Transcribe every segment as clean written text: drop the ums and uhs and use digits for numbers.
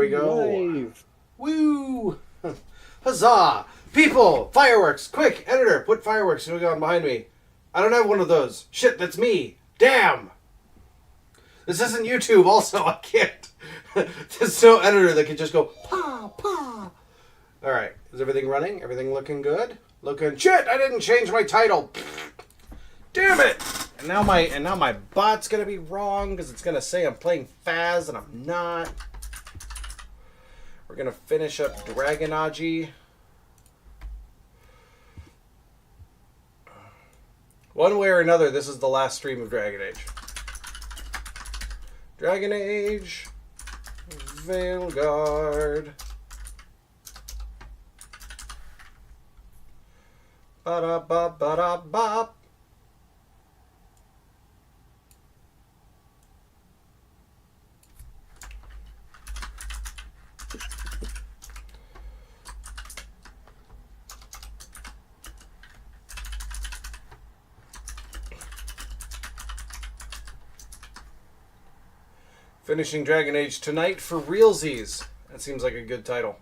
we go. Live. Woo! Huzzah! People! Fireworks! Quick! Editor, put fireworks going on behind me. I don't have one of those. Shit, that's me. Damn! This isn't YouTube also. I can't. There's no editor that can just go, pa, pa. Alright. Is everything running? Everything looking good? Looking... Shit! I didn't change my title. Damn it! And now my bot's gonna be wrong because it's gonna say I'm playing Phas and I'm not. We're gonna finish up Dragonagy. One way or another, this is the last stream of Dragon Age. Dragon Age, Veilguard. Ba-da-bop, ba-da-bop. Finishing Dragon Age tonight for realsies. That seems like a good title.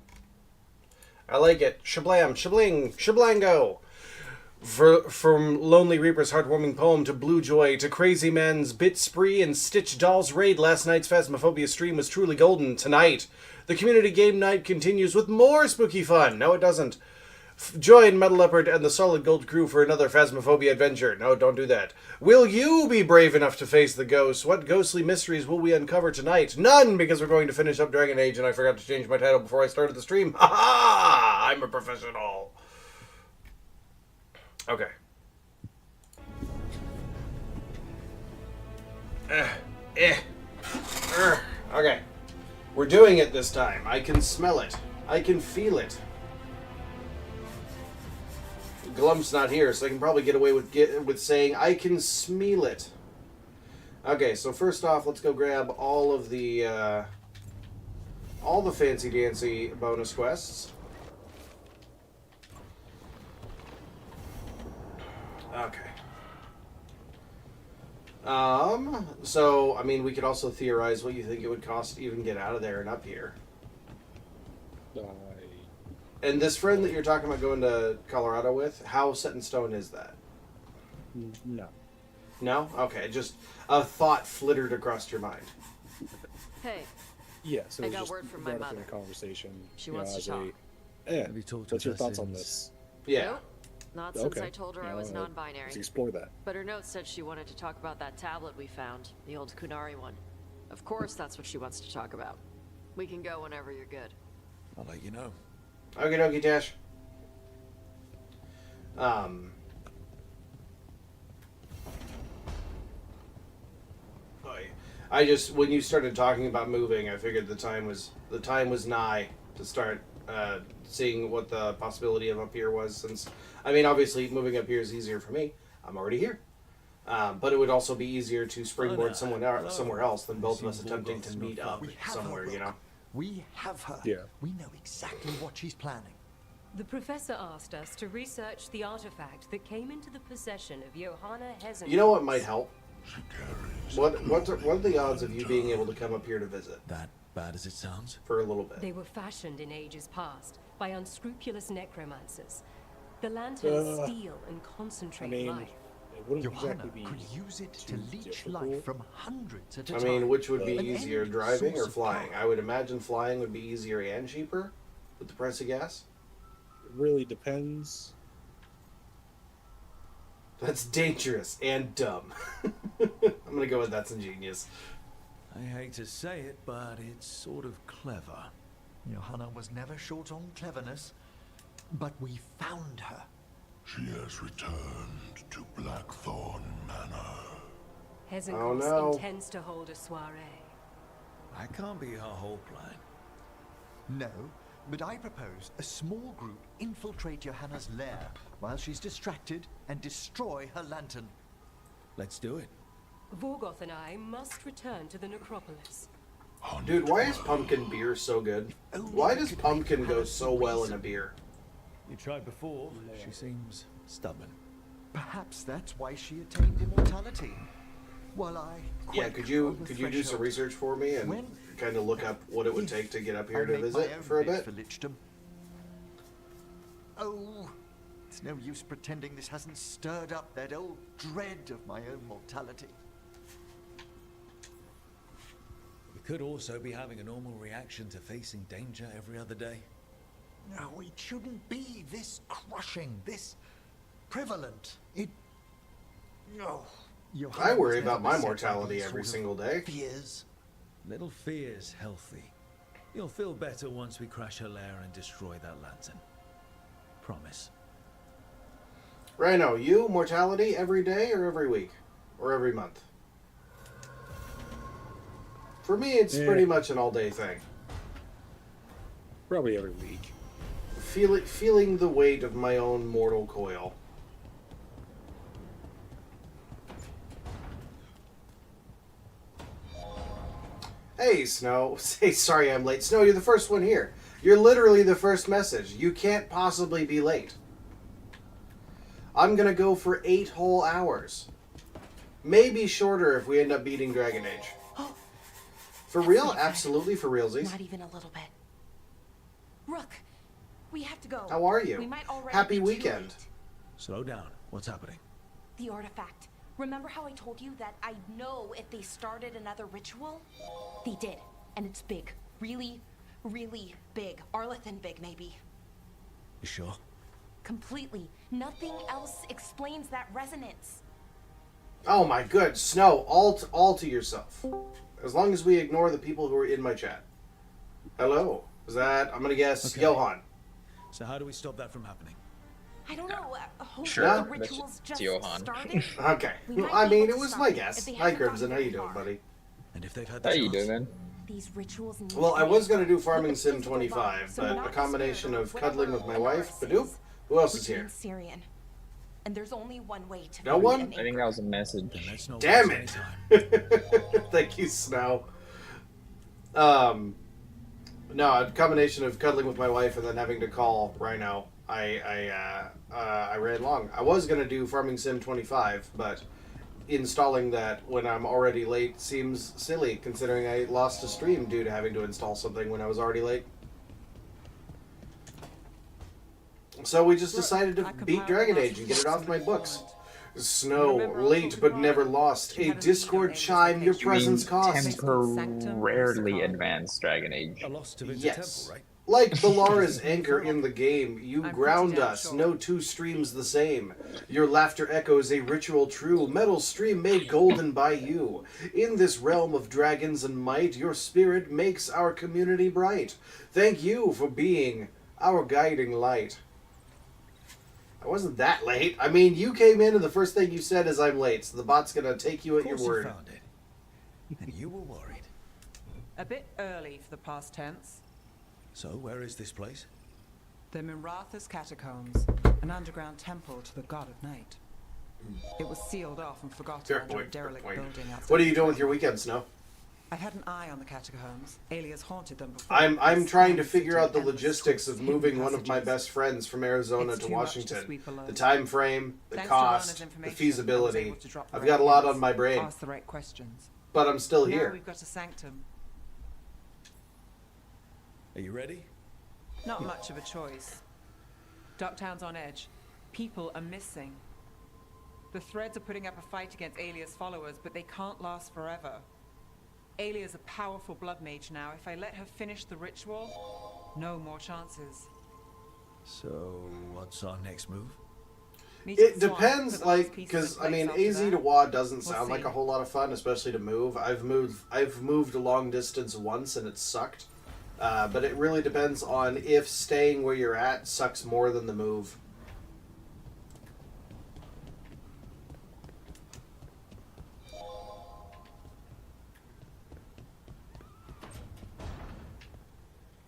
I like it. Shablam, shabling, shablango. From Lonely Reaper's heartwarming poem to Blue Joy to Crazy Man's Bit Spree and Stitch Doll's raid, last night's Phasmophobia stream was truly golden. Tonight, the community game night continues with more spooky fun. No, it doesn't. Join Metal Leopard and the Solid Gold crew for another Phasmophobia adventure. No, don't do that. Will you be brave enough to face the ghosts? What ghostly mysteries will we uncover tonight? None, because we're going to finish up Dragon Age and I forgot to change my title before I started the stream. Ha ha! I'm a professional. Okay. Okay. We're doing it this time. I can smell it. I can feel it. Glump's not here, so I can probably get away with saying I can smell it. Okay, so first off, let's go grab all the fancy dancy bonus quests. Okay. So I mean, we could also theorize what you think it would cost to even get out of there and up here. And this friend that you're talking about going to Colorado with, how set in stone is that? No. No? Okay, just a thought flittered across your mind. Hey. Yeah, so I it was got just word from my brought up in mother. a conversation. She wants to talk. Have you talked what's your thoughts on this? Yeah. Nope. Not since I told her I was non-binary. Let's explore that. But her note said she wanted to talk about that tablet we found, the old Kunari one. Of course that's what she wants to talk about. We can go whenever you're good. I'll let you know. Okie dokie, Tash. I just, when you started talking about moving, I figured the time was nigh to start seeing what the possibility of up here was. Since, I mean, obviously moving up here is easier for me. I'm already here. But it would also be easier to springboard somewhere else than both of us attempting to meet up somewhere, you know? We have her. Yeah. We know exactly what she's planning. The professor asked us to research the artifact that came into the possession of Johanna Hezen. You know what might help? What are the odds of you being able to come up here to visit? That bad as it sounds? For a little bit. They were fashioned in ages past by unscrupulous necromancers. The lanterns steal and concentrate life. It wouldn't Johanna exactly be could use it to leech difficult. life from hundreds at a I time. mean, which would be An easier, endless driving or source of flying? power. I would imagine flying would be easier and cheaper with the price of gas. It really depends. That's dangerous and dumb. I'm gonna go with that's ingenious. I hate to say it, but it's sort of clever. Johanna was never short on cleverness, but we found her. She has returned to Blackthorn Manor. Hezenkos intends to hold a soiree. That can't be her whole plan. No, but I propose a small group infiltrate Johanna's lair while she's distracted and destroy her lantern. Let's do it. Vorgoth and I must return to the necropolis. Dude, why is pumpkin beer so good? Why does pumpkin go so well in a beer? You tried before. She seems stubborn. Perhaps that's why she attained immortality. While I Yeah, could you do some research for me and kind of look up what it would take to get up here I'll to make my visit own for a bid bit. for lichdom. Oh, it's no use pretending this hasn't stirred up that old dread of my own mortality. We could also be having a normal reaction to facing danger every other day. No, it shouldn't be this crushing, this prevalent. It... No. I worry about my mortality every single day. Fears. Little fear's healthy. You'll feel better once we crash her lair and destroy that lantern. Promise. Rhino, you mortality every day or every week? Or every month? For me, it's pretty much an all-day thing. Probably every week. Feeling the weight of my own mortal coil. Hey, Snow. Say sorry I'm late. Snow, you're the first one here. You're literally the first message. You can't possibly be late. I'm gonna go for 8 whole hours. Maybe shorter if we end up beating Dragon Age. For real? Absolutely for realsies. Not even a little bit. Rook, we have to go. How are you? We might already Happy be too weekend. late. Slow down. What's happening? The artifact. Remember how I told you that I'd know if they started another ritual? They did. And it's big. Really, really big. Arlathan big, maybe. You sure? Completely. Nothing else explains that resonance. Oh my good. Snow, all to yourself. As long as we ignore the people who are in my chat. Hello. Is that, I'm gonna guess, Okay. Johan. So how do we stop that from happening? I don't know. Hope Sure. the That's rituals it's just Johan. started. Okay. We might I be mean, able it to was stop my it guess. if they Hi, haven't Crimson. gone How you very doing, far. buddy? And if they've had How the you chance? doing, man? These rituals need Well, I to be was gonna do look Farming at Sim physical 25, bodies, so but not a the combination spirit of or cuddling whatever with my wife. Anaris Badoop? is, Who else which is here? means Syrian. And there's only one way to No find one? an I think that was a message. Then let's not Damn waste it! any time. Thank you, Snow. No, a combination of cuddling with my wife and then having to call Rhino. I ran long. I was gonna do Farming Sim 25, but installing that when I'm already late seems silly, considering I lost a stream due to having to install something when I was already late. So we just decided to beat Dragon Age and get it off my books. Snow, late but never lost. A Discord chime your presence cost. Temporarily advanced Dragon Age. A loss to Vinter Yes. Temple, right? Like Balara's anchor in the game, you ground us, no two streams the same. Your laughter echoes a ritual true, metal stream made golden by you. In this realm of dragons and might, your spirit makes our community bright. Thank you for being our guiding light. I wasn't that late. I mean, you came in and the first thing you said is I'm late, so the bot's gonna take you at your Of course word. you found it. And you were worried. A bit early for the past tense. So where is this place? The Miratha's Catacombs, an underground temple to the god of night. It was sealed off and forgotten Fair under a point, fair derelict point. building outside. What are you doing with your weekend, Snow? I've had an eye on the catacombs. Alias haunted them before. I'm This trying to vast figure city out the endless logistics twists, of moving hidden one of my passages. best friends from Arizona It's to too much to Washington. sweep alone. The time frame, the Thanks to Lana's cost, the information, I was feasibility. able to drop the I've right got a lot hints, on my brain, ask the right questions. but I'm still Now here. we've got a sanctum. Are you ready? Not much of a choice. Ducktown's on edge. People are missing. The Threads are putting up a fight against Alia's followers, but they can't last forever. Alia's a powerful blood mage now. If I let her finish the ritual, no more chances. So what's our next move? Meet It at the Swan, depends, put the last like, pieces because in I mean, place AZ after to that. WA doesn't We'll sound like see. a whole lot of fun, especially to move. I've moved a long distance once and it sucked, but it really depends on if staying where you're at sucks more than the move.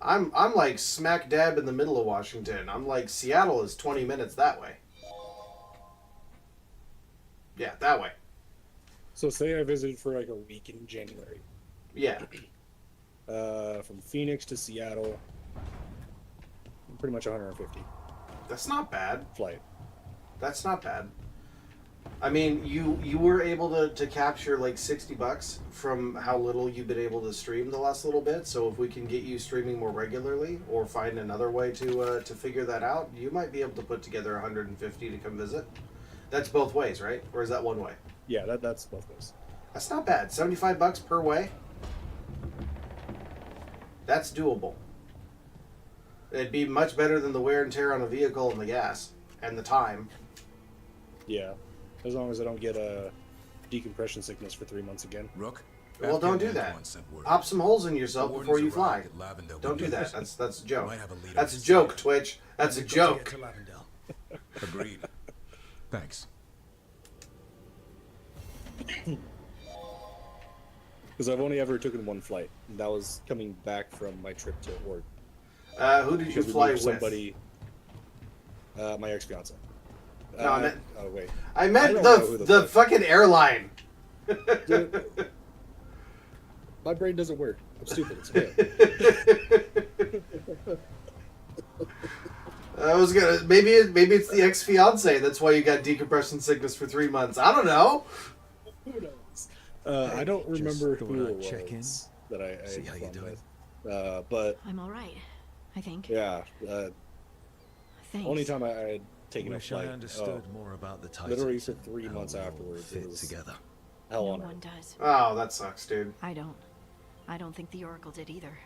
I'm like smack dab in the middle of Washington. I'm like Seattle is 20 minutes that way. Yeah, that way. So say I visited for like a week in January. Yeah. From Phoenix to Seattle, pretty much 150 That's not bad. flight. That's not bad. I mean, you were able to capture like $60 from how little you've been able to stream the last little bit. So if we can get you streaming more regularly, or find another way to figure that out, you might be able to put together 150 to come visit. That's both ways, right? Or is that one way? Yeah, that's both ways. That's not bad. $75 per way. That's doable. It'd be much better than the wear and tear on a vehicle and the gas and the time. Yeah, as long as I don't get a decompression sickness for 3 months again. Rook? Well, don't do that. Pop some holes in yourself before you fly. Don't do that. That's a joke. That's a joke, Twitch. That's a joke. Agreed. Thanks. Because I've only ever taken one flight. And that was coming back from my trip to work. Who did you Because we fly moved with? somebody. My ex-fiance. No, I meant. Oh wait. I meant don't know who the fucking airline. Dude, my brain doesn't work. I'm stupid. It's okay. I was gonna maybe it's the ex-fiance. That's why you got decompression sickness for 3 months. I don't know. Who knows? I don't remember who it was check in, that I see how you doing. but I'm all right, I think. yeah, Thanks. only time I had taken a Wish I flight. understood more about the Titans. literally for and 3 how months we all afterwards. It fit was together. hell No on one earth. does. Oh, that sucks, dude. I don't think the Oracle did either.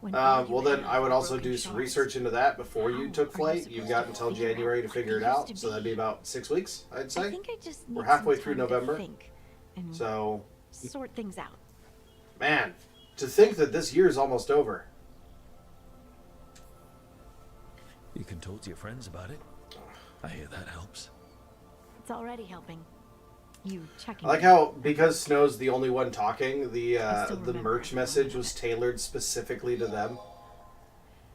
When Well, then I would also do some research into that before you took flight. You've got until January to figure it out, so that'd be about 6 weeks, I'd I say. think I just need We're halfway some through time to November. think and So, sort things out. man, to think that this year's almost over. You can talk to your friends about it. I hear that helps. It's already helping. You checking. I like how, because Snow's the only one talking, the still remember merch everyone message of was it. tailored specifically to them.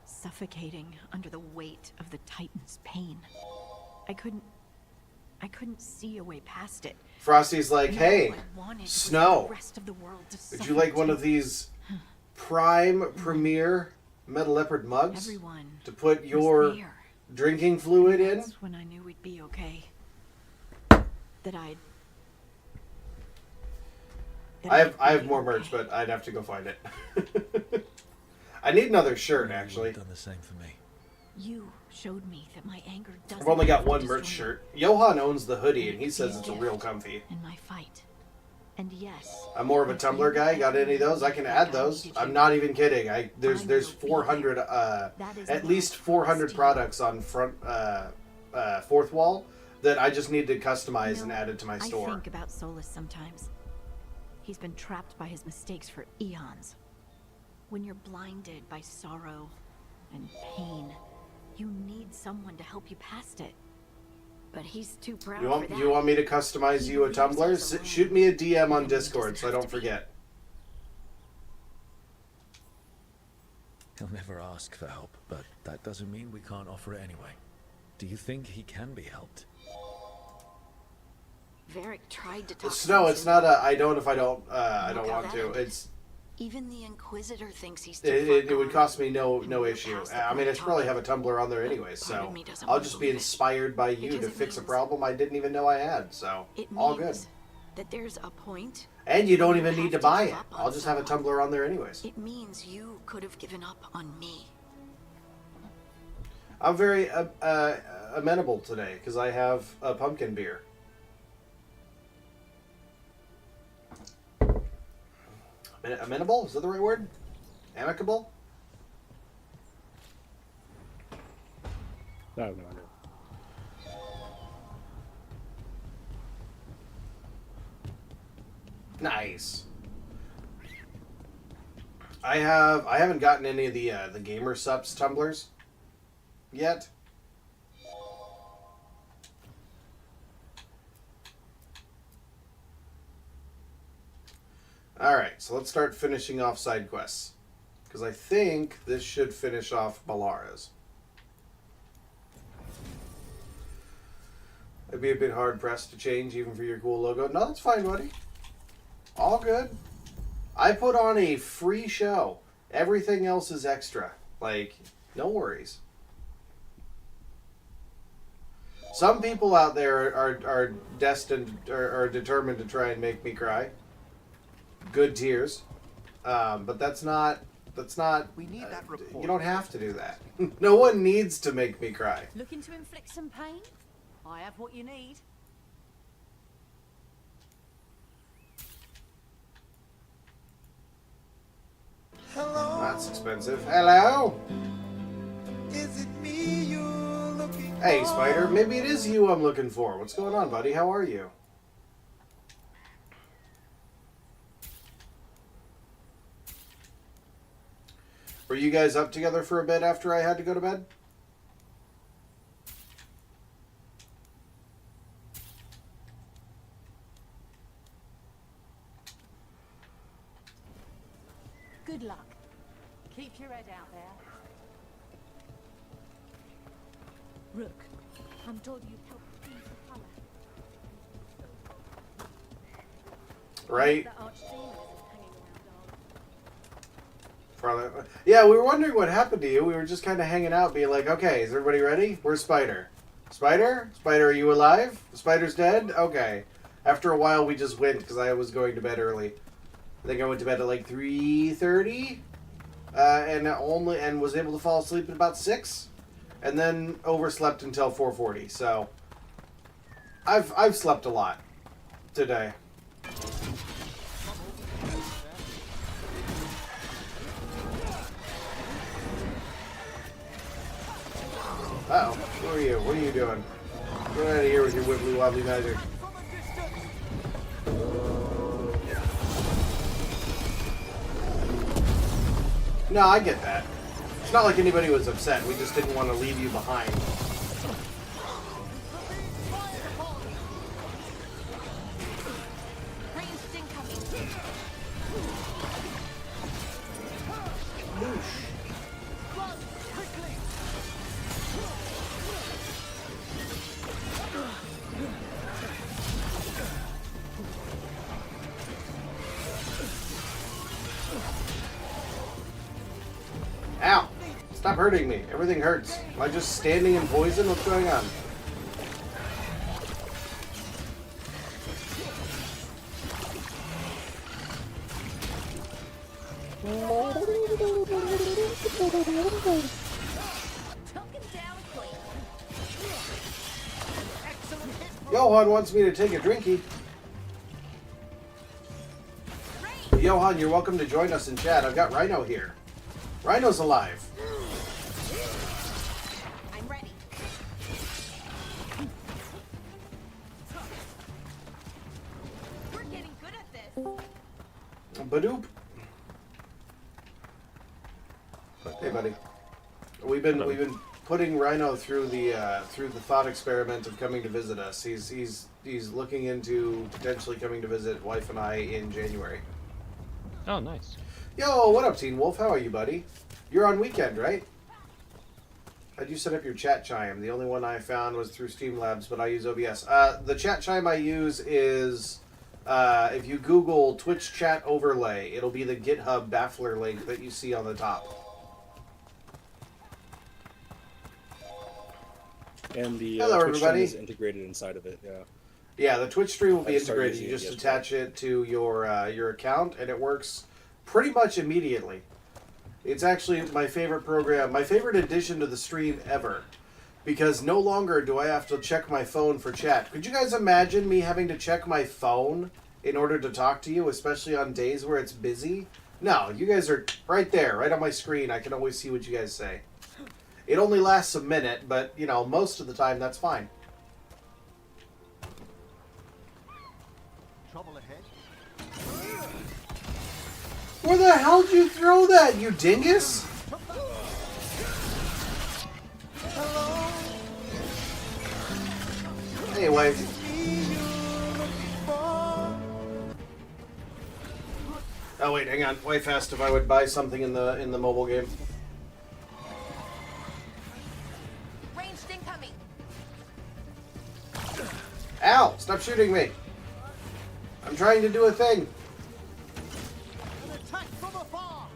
Suffocating under the weight of the Titan's pain. I couldn't see a way past it. Frosty's like, And hey, all I wanted was for Snow, the rest of the world to would you like one of suffer these prime premier Metal Leopard too. mugs Everyone to put was your there. drinking fluid in? That's when I knew we'd be okay. That I have more merch, but I'd have to go find it. I need another shirt, You actually. would've done the same for me. You showed me that my anger doesn't. I've only got have to one destroy merch me. shirt. Johan owns the hoodie, and he says it's a real comfy. In my fight. And yes. I'm more of a Tumblr guy. Got any of those? I can add those. I'm not even kidding. There's 400 at least 400 products on front fourth wall that I just need to customize and add it to my I store. think about Solus sometimes. He's been trapped by his mistakes for eons. When you're blinded by sorrow and pain, you need someone to help you past it. But he's too proud for that. You want me to customize He you a believes Tumblr? he's alone. Shoot me a DM on He Discord doesn't so I have don't to be. forget. He'll never ask for help, but that doesn't mean we can't offer it anyway. Do you think he can be helped? Varric tried to talk No, sense it's into not it. a I don't if I don't I don't Look how want that to. ended. It's Even the Inquisitor thinks he's too it far would gone. cost me no And we were issue. past the I mean, point I of should probably talking. have a Tumblr on there anyway, Part so of me doesn't I'll wanna just be believe it. inspired by you to Because it fix a means- problem I didn't even know I had. So It all good. means that there's a point. And you don't where even have need to to buy give it. up on I'll just have a someone. Tumblr on there anyways. It means you could have given up on me. I'm very amenable today because I have a pumpkin beer. Amenable? Is that the right word? Amicable? No. Nice. I haven't gotten any of the Gamer Sups tumblers yet. Alright, so let's start finishing off side quests. Because I think this should finish off Balara's. It'd be a bit hard pressed to change even for your cool logo. No, that's fine, buddy. All good. I put on a free show. Everything else is extra. Like, no worries. Some people out there are destined or are determined to try and make me cry. Good tears. But that's not. We need that report. You don't have to do that. No one needs to make me cry. Looking to inflict some pain? I have what you need. That's expensive. Hello? Is it me you're looking for? Hey, Spider. Maybe it is you I'm looking for. What's going on, buddy? How are you? Were you guys up together for a bit after I had to go to bed? Good luck. Keep your head out there. Rook, I'm told you've helped see the color. Right? The archdemon isn't hanging around, Probably. Yeah, we were wondering what happened to you. We were just kind of hanging out, being like, okay, is everybody ready? Where's Spider? Spider? Spider, are you alive? Spider's dead? Okay. After a while, we just went because I was going to bed early. I think I went to bed at like 3:30, and was able to fall asleep at about 6, and then overslept until 4:40. So I've slept a lot today. Uh-oh. Who are you? What are you doing? Get out of here with your wibbly wobbly magic. No, I get that. It's not like anybody was upset. We just didn't want to leave you behind. Ow! Stop hurting me. Everything hurts. Am I just standing in poison? What's going on? Johan wants me to take a drinky. Johan, you're welcome to join us in chat. I've got Rhino here. Rhino's alive. I'm ready. We're getting good at this. Badoop. Hey, buddy. We've been putting Rhino through the thought experiment of coming to visit us. He's looking into potentially coming to visit wife and I in January. Oh, nice. Yo, what up, Teen Wolf? How are you, buddy? You're on weekend, right? How'd you set up your chat chime? The only one I found was through Streamlabs, but I use OBS. The chat chime I use is, if you Google Twitch chat overlay, it'll be the GitHub Baffler link that you see on the top. And the Hello, Twitch stream everybody. is integrated inside of it, yeah. Yeah, the Twitch stream will be I just started integrated. You using it just yesterday. attach it to your account, and it works pretty much immediately. It's actually my favorite program, my favorite addition to the stream ever, because no longer do I have to check my phone for chat. Could you guys imagine me having to check my phone in order to talk to you, especially on days where it's busy? No, you guys are right there, right on my screen. I can always see what you guys say. It only lasts a minute, but, you know, most of the time that's fine. Trouble ahead. Where the hell did you throw that, you dingus? Anyway. Oh wait, hang on. Wife asked if I would buy something in the mobile game. Ranged incoming. Ow! Stop shooting me. I'm trying to do a thing. An attack from afar.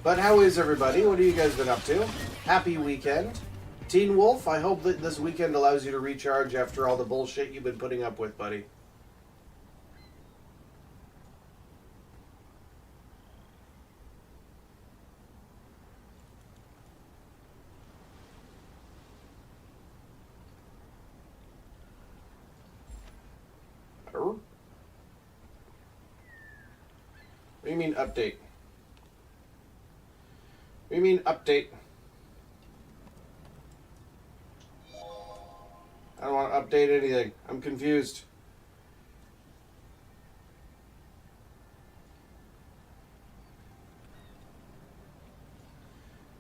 But how is everybody? What have you guys been up to? Happy weekend. Teen Wolf, I hope that this weekend allows you to recharge after all the bullshit you've been putting up with, buddy. What do you mean update? What do you mean update? I don't want to update anything. I'm confused.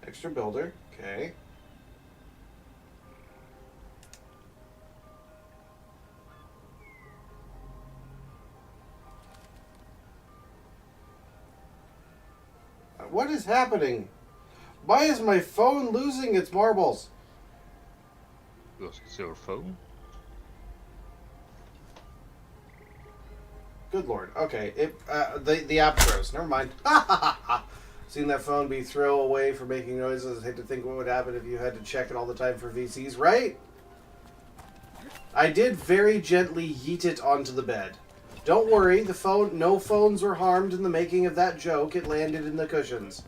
Extra builder. Okay. What is happening? Why is my phone losing its marbles? Because it's your phone. Good lord. Okay, the app froze. Never mind. Seen that phone be throw away for making noises. I hate to think what would happen if you had to check it all the time for VCs, right? I did very gently yeet it onto the bed. Don't worry, the phone. No phones were harmed in the making of that joke. It landed in the cushions.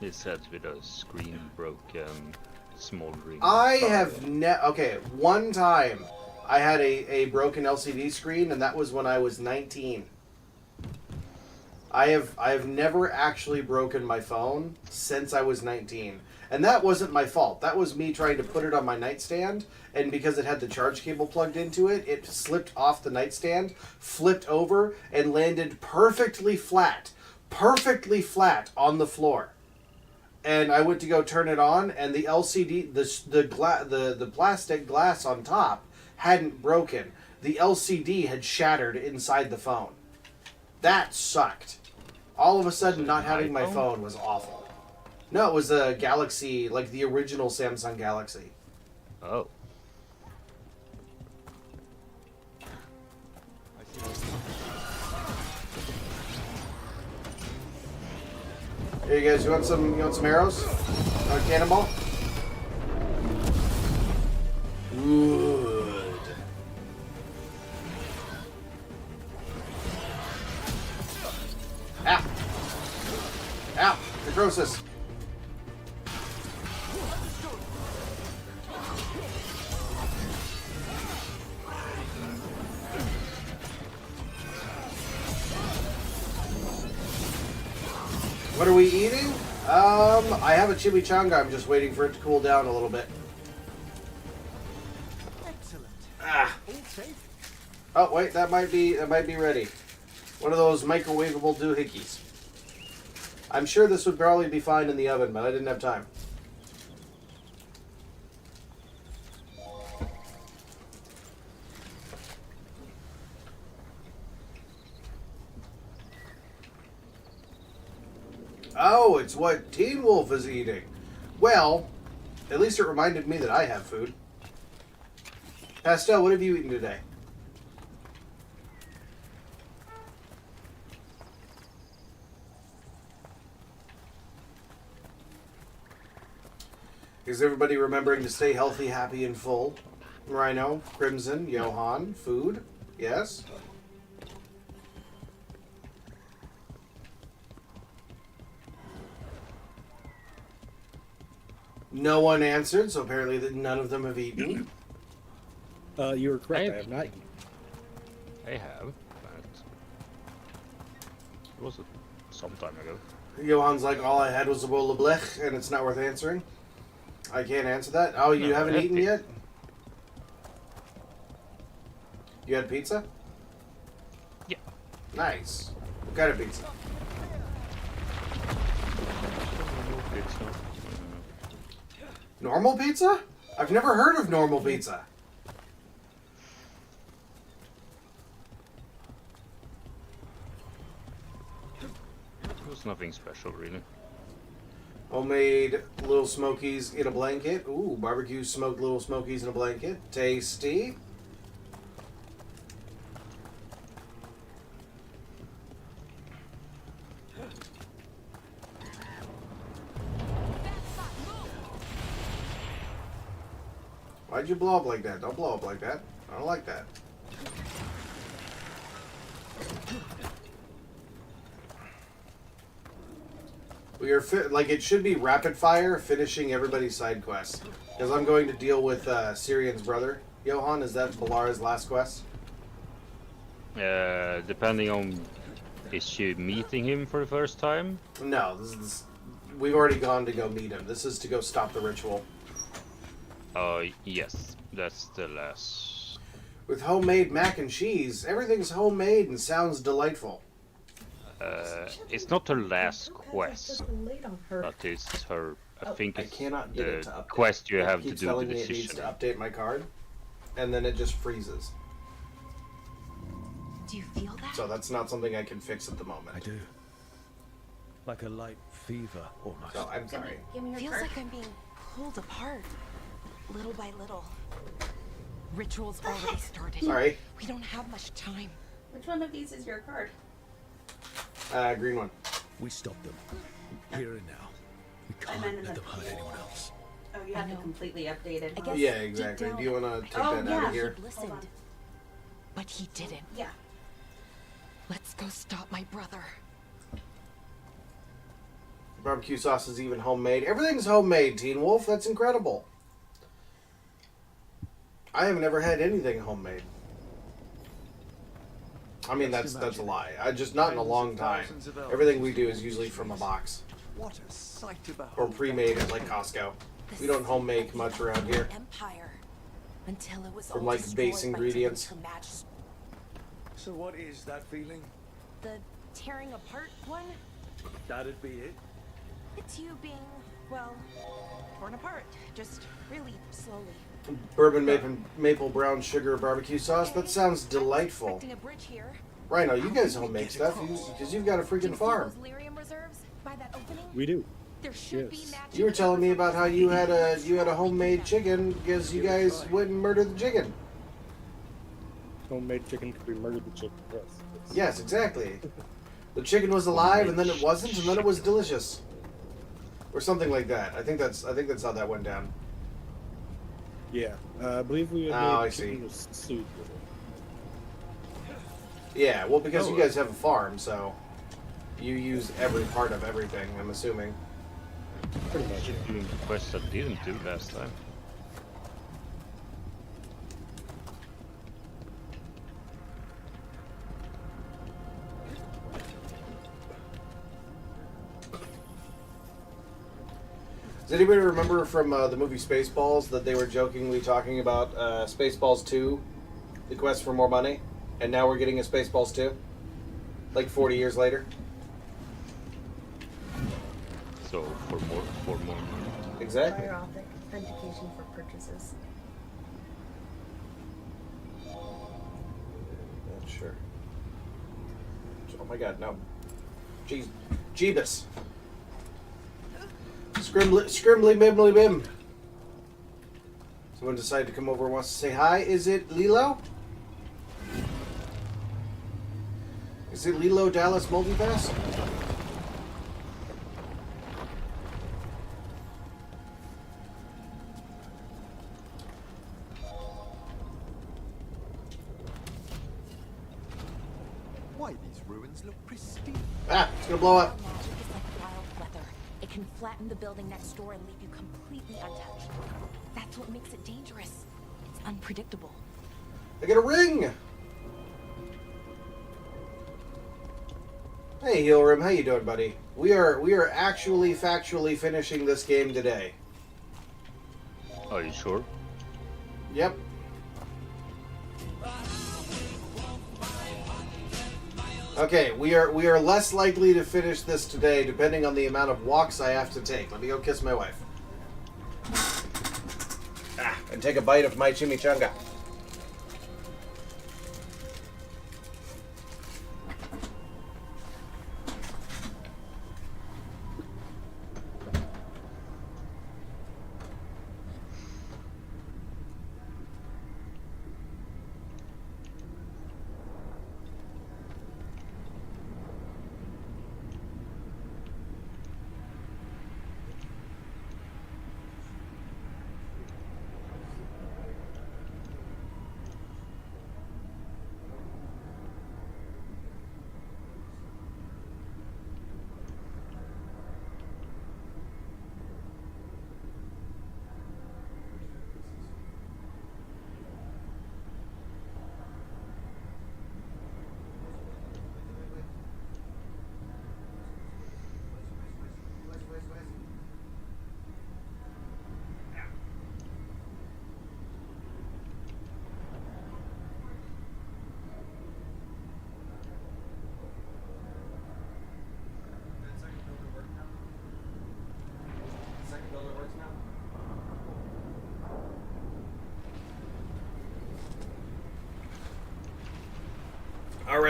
It said with a screen broken, smoldering. I have okay. One time, I had a broken LCD screen, and that was when I was 19. I have never actually broken my phone since I was 19. And that wasn't my fault. That was me trying to put it on my nightstand, and because it had the charge cable plugged into it, it slipped off the nightstand, flipped over, and landed perfectly flat on the floor. And I went to go turn it on, and the LCD, the plastic glass on top hadn't broken. The LCD had shattered inside the phone. That sucked. All of a sudden, not having my phone was awful. No, it was a Galaxy, like the original Samsung Galaxy. Oh. Here, you guys, you want some arrows? A cannonball? Good. Ah! Ow! Necrosis! What are we eating? I have a chimichanga. I'm just waiting for it to cool down a little bit. Excellent. Ah. All safe. Oh wait, that might be ready. One of those microwavable doohickeys. I'm sure this would probably be fine in the oven, but I didn't have time. Oh, it's what Teen Wolf is eating. Well, at least it reminded me that I have food. Pastel, what have you eaten today? Is everybody remembering to stay healthy, happy, and full? Rhino, Crimson, Johan, food? Yes? No one answered, so apparently that none of them have eaten. You were correct. I have not eaten. I have, but it was some time ago. Johan's like, all I had was a bowl of blech, and it's not worth answering. I can't answer that. Oh, you No, haven't I had eaten pizza. yet? You had pizza? Yeah. Nice. What kind of pizza? Normal pizza? I've never heard of normal pizza. It was nothing special, really. Homemade Little Smokies in a blanket. Ooh, barbecue smoked Little Smokies in a blanket. Tasty. Why'd you blow up like that? Don't blow up like that. I don't like that. We are like it should be rapid fire, finishing everybody's side quests. Because I'm going to deal with Syrian's brother. Johan, is that Balara's last quest? Depending on, is you meeting him for the first time? No, we've already gone to go meet him. This is to go stop the ritual. Yes, that's the last. With homemade mac and cheese. Everything's homemade and sounds delightful. It's not her last quest, but it's her. I think I it's cannot get it to the update. quest you It have to keeps do telling the me it needs decision. to update my card, and then it just freezes. Do you feel that? So that's not something I can fix at the moment. I do. Like a light fever, almost. So I'm sorry. Feels like I'm being pulled apart, little by little. Ritual's already started. Sorry. We don't have much time. Which one of these is your card? Green one. We stopped them. Here and now. We I meant can't in let the them hurt anyone else. Oh, you have to completely update it. I guess Yeah, deep exactly. down- Do you want to take Oh, that yeah. out of here? He listened, but he didn't. Yeah. Let's go stop my brother. Barbecue sauce is even homemade. Everything's homemade, Teen Wolf. That's incredible. I have never had anything homemade. I mean, that's a lie. I just not in a long time. Everything we do is usually from a box What a sight to behold. or pre-made at like Costco. We don't home make much around here. Empire, until it was From all like destroyed base by ingredients. Her Majesty. So what is that feeling? The tearing apart one? That'd be it. It's you being, well, torn apart. Just really slowly. Bourbon maple brown sugar barbecue sauce. That sounds delightful. Expecting a bridge here. Rhino, you guys home make stuff because you've got a freaking farm. Those lyrium reserves by that opening? We do. There should be Yes. magic. You were telling me about how you had a homemade chicken because you guys went and murdered the chicken. Homemade chicken could be murdered the chicken. Yes. Yes, exactly. The chicken was alive and then it wasn't, and then it was delicious, or something like that. I think that's how that went down. Yeah. I believe we had Oh, made I see. chicken with soup with it. Yeah, well, because you guys have a farm, so you use every part of everything. I'm assuming. Pretty much. Keep doing the quest I didn't do last time. Does anybody remember from the movie Spaceballs that they were jokingly talking about Spaceballs 2, the quest for more money, and now we're getting a Spaceballs 2, like 40 years later? So for more. Exactly. Prior authentication for purchases. Yeah, sure. Oh my god, no. Jeez. Jeebus. Scrimly bimbly bim. Someone decided to come over and wants to say hi. Is it Lilo? Is it Lilo Dallas Multipass? Why, these ruins look pristine. Ah, it's gonna blow up. Magic is like wild weather. It can flatten the building next door and leave you completely untouched. That's what makes it dangerous. It's unpredictable. I get a ring. Hey, Hilrim, how you doing, buddy? We are actually factually finishing this game today. Are you sure? Yep. Okay, we are less likely to finish this today, depending on the amount of walks I have to take. Let me go kiss my wife. And take a bite of my chimichanga.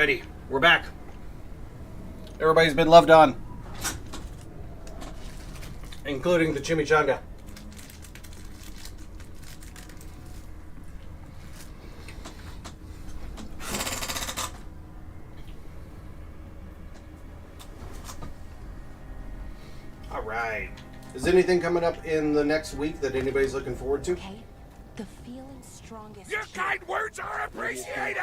Alrighty, we're back. Everybody's been loved on, including the chimichanga. Alright. Is anything coming up in the next week that anybody's looking forward to? Okay. The feeling's strongest. Your kind words are appreciated!